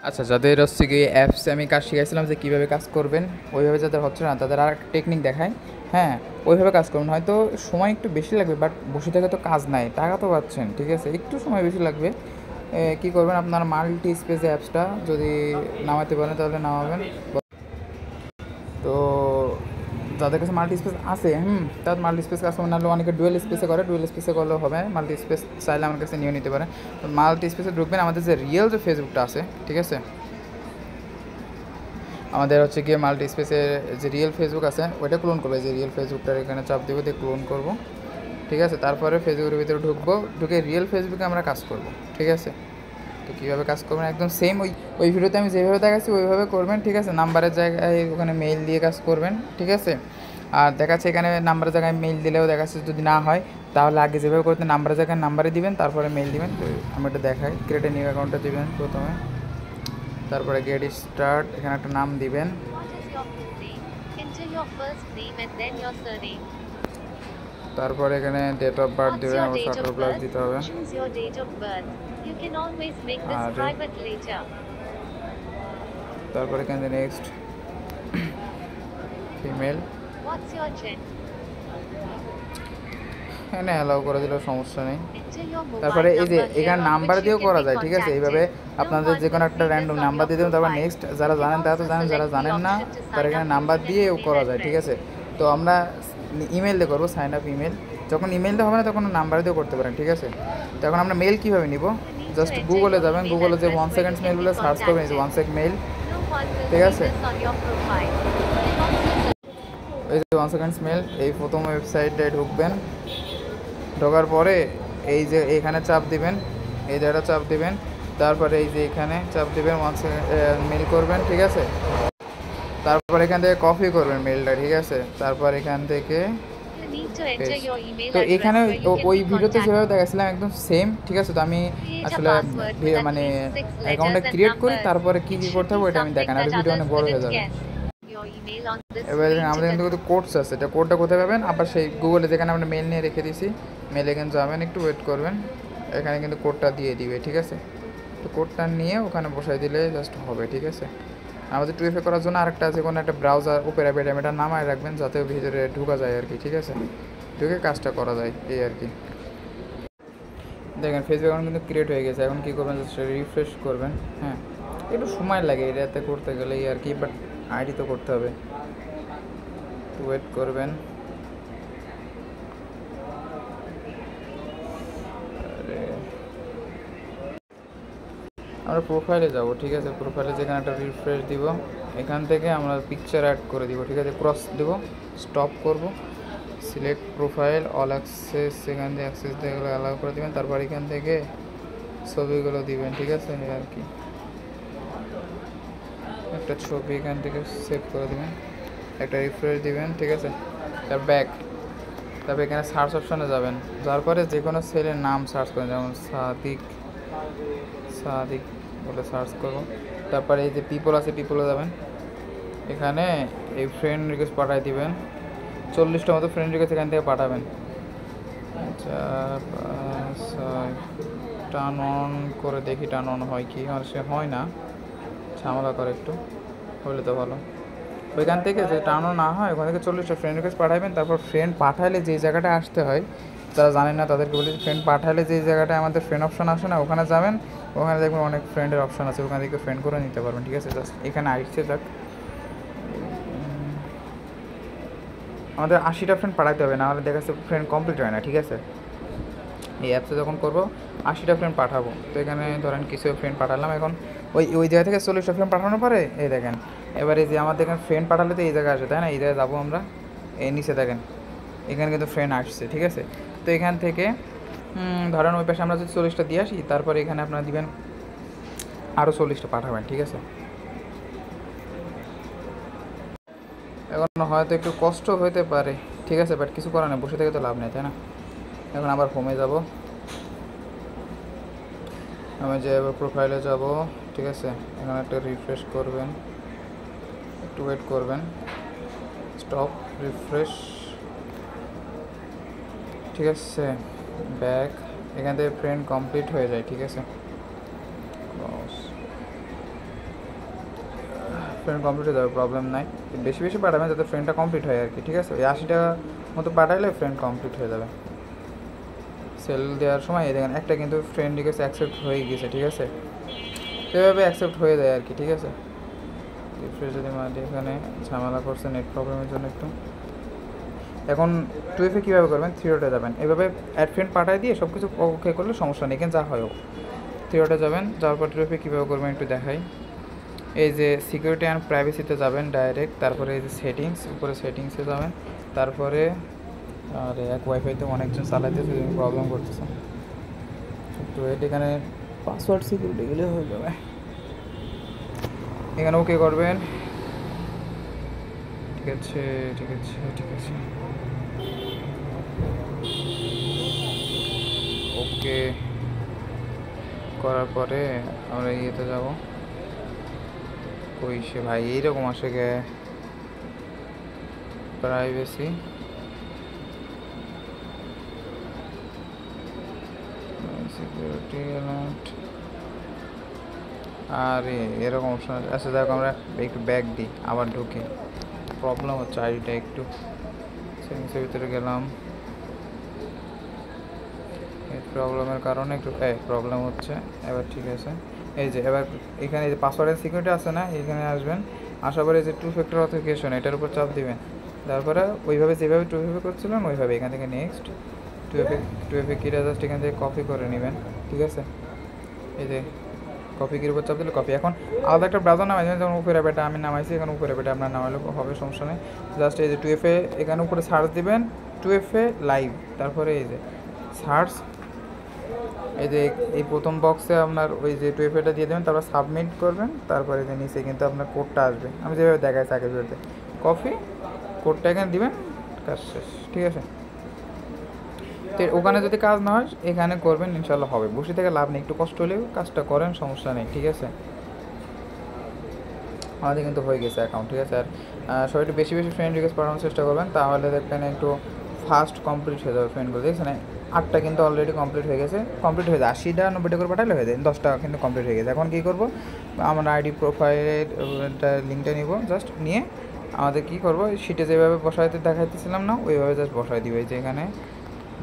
আচ্ছা, যাদের হচ্ছে গিয়ে অ্যাপসে আমি কাজ শিখাইছিলাম যে কীভাবে কাজ করবেন, ওইভাবে যাদের হচ্ছে না তাদের আর টেকনিক দেখায়। হ্যাঁ, ওইভাবে কাজ করুন। হয়তো সময় একটু বেশি লাগবে, বাট বসে থেকে তো কাজ নাই, টাকা তো পাচ্ছেন, ঠিক আছে? একটু সময় বেশি লাগবে। কী করবেন, আপনার মাল্টি স্পেস অ্যাপসটা যদি নামাতে পারেন তাহলে নামাবেন। তো যাদের কাছে মাল্টি স্পেস আছে, তার মাল্টি স্পেস কাজ করবে, নাহলে অনেকে ডুয়েল স্পেসে করে, ডুয়েল স্পেসে করলেও হবে। মাল্টি স্পেস চাইলে আমার কাছে নিয়ে নিতে পারে। মাল্টি স্পেসে ঢুকবেন, আমাদের যে রিয়েল যে ফেসবুকটা আছে, ঠিক আছে, আমাদের হচ্ছে গিয়ে মাল্টি স্পেসের যে রিয়েল ফেসবুক আছে ওইটা ক্লোন করবে। যে রিয়েল ফেসবুকটার এখানে চাপ দেবো, দিয়ে ক্লোন করব, ঠিক আছে। তারপরে ফেসবুকের ভিতরে ঢুকবো, ঢুকে রিয়েল ফেসবুকে আমরা কাজ করব, ঠিক আছে। তো কীভাবে কাজ করবেন একদম সেম ওই ভিডিওতে আমি যেভাবে দেখাচ্ছি ওইভাবে করবেন, ঠিক আছে। নাম্বারের জায়গায় ওখানে মেইল দিয়ে কাজ করবেন, ঠিক আছে। আর দেখাচ্ছে এখানে নাম্বারের জায়গায় মেইল দিলেও দেখাচ্ছে যদি না হয় তাহলে আগে যেভাবে করতে নাম্বারের জায়গায় নাম্বারে দিবেন, তারপরে মেইল দিবেন। তো আমি এটা দেখাই, ক্রিয়েট এ নিউ অ্যাকাউন্টটা দিবেন প্রথমে, তারপরে গেট স্টার্ট, এখানে একটা নাম দিবেন। তারপরে এখানে ডেট অফ বার্থ দিবেন, অবশ্য 18 প্লাস দিতে হবে। আর তারপরে এখানে নেক্সট, ফিমেল, এখানে অ্যালাউ করে দিলেও সমস্যা নেই। তারপরে এই যে এখানে নাম্বার দিয়েও করা যায়, ঠিক আছে। এইভাবে আপনাদের যে কোনো একটা র্যান্ডম নাম্বার দিয়ে দেবেন, তারপর নেক্সট, যারা জানেন তারা তো জানেন, যারা জানেন না তারা এখানে নাম্বার দিয়েও করা যায়, ঠিক আছে। তো আমরা ইমেল দিয়ে করবো, সাইন আপ ইমেল। যখন ইমেলটা হবে না তখন নাম্বার দিয়েও করতে পারেন, ঠিক আছে। তো এখন আমরা মেল কীভাবে নিব, জাস্ট গুগলে যাবেন, গুগলে যে 1 সেকেন্ডস মেল বলে সার্চ করবেন, এই যে 1 সেকেন্ড মেল, ঠিক আছে। এই যে 1 সেকেন্ডস মেল, এই প্রথম ওয়েবসাইটটায় ঢুকবেন। ঢোকার পরে এই যে এখানে চাপ দিবেন, এই জায়গাটা চাপ দিবেন, তারপরে এই যে এখানে চাপ দিবেন, 1 সেকেন্ড মেল করবেন, ঠিক আছে। তারপর এখান থেকে কপি করবেন মেলটা, ঠিক আছে। তারপর এখান থেকে তো এখানে ওই ভিডিওতে যেভাবে দেখাচ্ছিলাম একদম সেম, ঠিক আছে। তো আমি আসলে মানে অ্যাকাউন্টটা ক্রিয়েট করি, তারপরে কী কী করতে হবে ওইটা আমি দেখান, আর ভিডিও অনেক বড় হয়ে যাবে। এবার আমাদের কিন্তু কোডস আছে, এটা কোডটা কোথায় পাবেন, আবার সেই গুগলে যেখানে আমরা মেল নিয়ে রেখে দিয়েছি, মেলে কিন্তু যাবেন, একটু ওয়েট করবেন, এখানে কিন্তু কোডটা দিয়ে দিবে, ঠিক আছে। তো কোডটা নিয়ে ওখানে বসাই দিলে জাস্ট হবে, ঠিক আছে। আমাদের 2FA করার জন্য আরেকটা আছে, কোনো একটা ব্রাউজার ওপেরা বেড, এটা নামায় রাখবেন যাতে ভিতরে ঢোকা যায় আর কি, ঠিক আছে। ঢুকে কাজটা করা যায় এই আর কি। দেখেন ফেসবুক অ্যাকাউন্ট কিন্তু ক্রিয়েট হয়ে গেছে। এখন কী করবেন, জাস্ট রিফ্রেশ করবেন। হ্যাঁ, একটু সময় লাগে এটাতে করতে গেলে এই আর কি, বাট আইডি তো করতে হবে, ওয়েট করবেন। আমরা প্রোফাইলে যাব, ঠিক আছে। প্রোফাইলে যেখানে একটা রিফ্রেশ দিব, এখান থেকে আমরা পিকচার অ্যাড করে দিব, ঠিক আছে। ক্রস দেব, স্টপ করব, সিলেক্ট প্রোফাইল, অল অ্যাক্সেস, সেখান থেকে অ্যাক্সেস দিয়ে এগুলো অ্যালাউ করে দেবেন। তারপর এখান থেকে ছবিগুলো দিবেন, ঠিক আছে, আর কি একটা ছবি এখান থেকে সেভ করে দেবেন, একটা রিফ্রেশ দিবেন, ঠিক আছে। তার ব্যাক, তারপর এখানে সার্চ অপশানে যাবেন, যার পরে যে কোনো ছেলের নাম সার্চ করেন, যেমন সাদিক, সাদিক বলে সার্চ করবো। তারপরে এই যে পিপল আছে, পিপলে যাবেন, এখানে এই ফ্রেন্ড রিকোয়েস্ট পাঠাই দিবেন, 40টা মতো ফ্রেন্ড রিকোয়েস্ট এখান থেকে পাঠাবেন। টার্ন অন করে দেখি, টার্ন অন হয় কি, আর সে হয় না, ঝামেলা করে একটু, হলে তো ভালো। ওইখান থেকে যে টার্ন অন না হয় ওখান থেকে 40টা ফ্রেন্ড রিকোয়েস্ট পাঠাবেন। তারপর ফ্রেন্ড পাঠালে যেই জায়গাটায় আসতে হয়, যারা জানেন না তাদেরকে বলি, ফ্রেন্ড পাঠালে যেই জায়গাটায় আমাদের ফ্রেন্ড অপশন আসে না, ওখানে যাবেন, ওখানে দেখবেন অনেক ফ্রেন্ডের অপশন আছে, ওখান থেকে ফ্রেন্ড করে নিতে পারবেন, ঠিক আছে। জাস্ট এখানে আসছে যাক, আমাদের 80টা ফ্রেন্ড পাঠাতে হবে, নাহলে দেখা যাচ্ছে ফ্রেন্ড কমপ্লিট হয় না, ঠিক আছে। এই অ্যাপসে যখন করবো 80টা ফ্রেন্ড পাঠাবো, তো এখানে ধরেন কিছু ফ্রেন্ড পাঠালাম। এখন ওই জায়গা থেকে 40টা ফ্রেন্ড পাঠানোর পরে এই দেখেন, এবারে যে আমাদের এখানে ফ্রেন্ড পাঠালে তো এই জায়গায় আসে, তাই না। এই জায়গায় যাবো আমরা, এই নিচে দেখেন এখানে কিন্তু ফ্রেন্ড আসছে, ঠিক আছে। তো এখান থেকে ধরেন ওই পাশে আমরা যদি 40টা দিয়ে আসি, তারপরে এখানে আপনারা দিবেন আরও 40টা পাঠাবেন, ঠিক আছে। এখন হয়তো একটু কষ্ট হতে পারে, ঠিক আছে, বাট কিছু করার নেই, বসে থেকে তো লাভ নেই, তাই না। এখন আবার হোমে যাব, আমি যে এবার প্রোফাইলে যাব, ঠিক আছে। এখানে একটা রিফ্রেশ করবেন, একটু ওয়েট করবেন, স্টপ, রিফ্রেশ, ঠিক আছে, ব্যাক, এখান থেকে ফ্রেন্ড কমপ্লিট হয়ে যায়, ঠিক আছে। ফ্রেন্ড কমপ্লিট হয়ে যাবে, প্রবলেম নাই। বেশি বেশি পাঠাবেন যাতে ফ্রেন্ডটা কমপ্লিট হয় আর কি, ঠিক আছে? ওই 80টা মতো পাঠাইলে ফ্রেন্ড কমপ্লিট হয়ে যাবে। সেল দেওয়ার সময় এই দেখেন একটা কিন্তু ফ্রেন্ড রিকোয়েস্ট অ্যাকসেপ্ট হয়ে গেছে, ঠিক আছে? তো এভাবে অ্যাকসেপ্ট হয়ে যায় আর কি, ঠিক আছে? রিফ্রেশ যদি মাঝে এখানে ঝামেলা করছে নেট প্রবলেমের জন্য একটু। এখন 2F কীভাবে করবেন, 3 ডটে যাবেন, এভাবে অ্যাড ফ্রেন্ড পাঠায় দিয়ে সব কিছু ওকে করলে সমস্যা নেই, এখানে যা হয় 3 ডটে যাবেন, যাওয়ার পর 2F কীভাবে করবেন একটু দেখাই। এই যে সিকিউরিটি অ্যান্ড প্রাইভেসিতে যাবেন ডাইরেক্ট, তারপরে এই যে সেটিংস, উপরে সেটিংসে যাবেন, তারপরে আর এক ওয়াইফাইতে অনেকজন চালাইতেছে, প্রবলেম করতেছে একটু ওয়েট। এখানে পাসওয়ার্ড সিকিউরিটি গেলে হয়ে যাবে, এখানে ওকে করবেন, ঠিক আছে ঠিক আছে ঠিক আছে, ওকে করার পরে আমরা ইয়েতে যাব। ওই সে ভাই এইরকম আসে গে, প্রাইভেসি, সিকিউরিটি অ্যালার্ট, আরে এরকম অপশন আছে। আচ্ছা দেখো আমরা একটু ব্যাক দিই, আবার ঢুকি, প্রবলেম হচ্ছে আইডিটা একটু। সেটিংসের ভিতরে গেলাম, এই প্রবলেমের কারণে একটু প্রবলেম হচ্ছে, এবার ঠিক আছে। এই যে এবার এখানে যে পাসওয়ার্ড অ্যান্ড সিকিউরিটি আছে না, এখানে আসবেন, আসার পরে যে 2 ফ্যাক্টর অথেন্টিকেশন এটার উপর চাপ দিবেন, তারপরে ওইভাবে যেভাবে 2FA করছিলেন ওইভাবে এখান থেকে নেক্সট 2FA কিটা জাস্ট এখান থেকে কপি করে নেবেন, ঠিক আছে? এই যে কপি কির উপর চাপ দিলে কপি। এখন আলাদা একটা ব্রাউজার নামাইছেন, যেমন উপরে অ্যাপটা আমি নামাইছি, এখানে উপরে অ্যাপটা আপনার নামাইলে হবে, সমস্যা নেই। জাস্ট এই যে 2FA এখানে উপরে সার্চ দিবেন, 2FA লাইভ, তারপরে এই যে সার্চ, এই যে এই প্রথম বক্সে আপনার ওই যে 2FAটা দিয়ে দেবেন, তারপর সাবমিট করবেন, তারপরে যে নিচে কিন্তু আপনার কোডটা আসবে, আমি যেভাবে দেখাইছি আগে ভিডিওতে, কপি কোডটা এখানে দিবেন, কাজ শেষ, ঠিক আছে? তো ওখানে যদি কাজ না হয় এখানে করবেন, ইনশাল্লাহ হবে। বসে থেকে লাভ নেই, একটু কষ্ট হলেও কাজটা করেন, সমস্যা নেই, ঠিক আছে? আমাদের কিন্তু হয়ে গেছে অ্যাকাউন্ট, ঠিক আছে? আর সবাই একটু বেশি বেশি ফ্রেন্ড রিকোয়েস্ট পাঠানোর চেষ্টা করবেন, তাহলে দেখবেন একটু ফাস্ট কমপ্লিট হয়ে যাবে ফ্রেন্ডগুলো, দেখছেন 8টা কিন্তু অলরেডি কমপ্লিট হয়ে গেছে, কমপ্লিট হয়ে যায় 80টা 90টা করে পাঠালে হয়ে যায়, 10টা কিন্তু কমপ্লিট হয়ে গেছে। এখন কী করবো, আমরা আইডি প্রোফাইলের লিঙ্কটা নিব, জাস্ট নিয়ে আমাদের কী করবো, শিটে যেভাবে বসাইতে দেখাইতেছিলাম না, ওইভাবে জাস্ট বসাই দিব। এই যে এখানে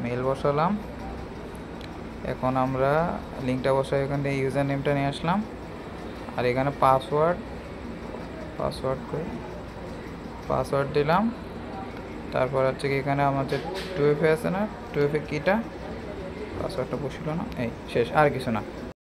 মেল বসালাম, এখন আমরা লিঙ্কটা বসাই, এখান থেকে ইউজার নেমটা নিয়ে আসলাম, আর এখানে পাসওয়ার্ড দিলাম, তারপর হচ্ছে কি এখানে আমাদের 2FA আছে না, 2FA কিটা, পাসওয়ার্ডটা বসিল না, এই শেষ, আর কিছু না।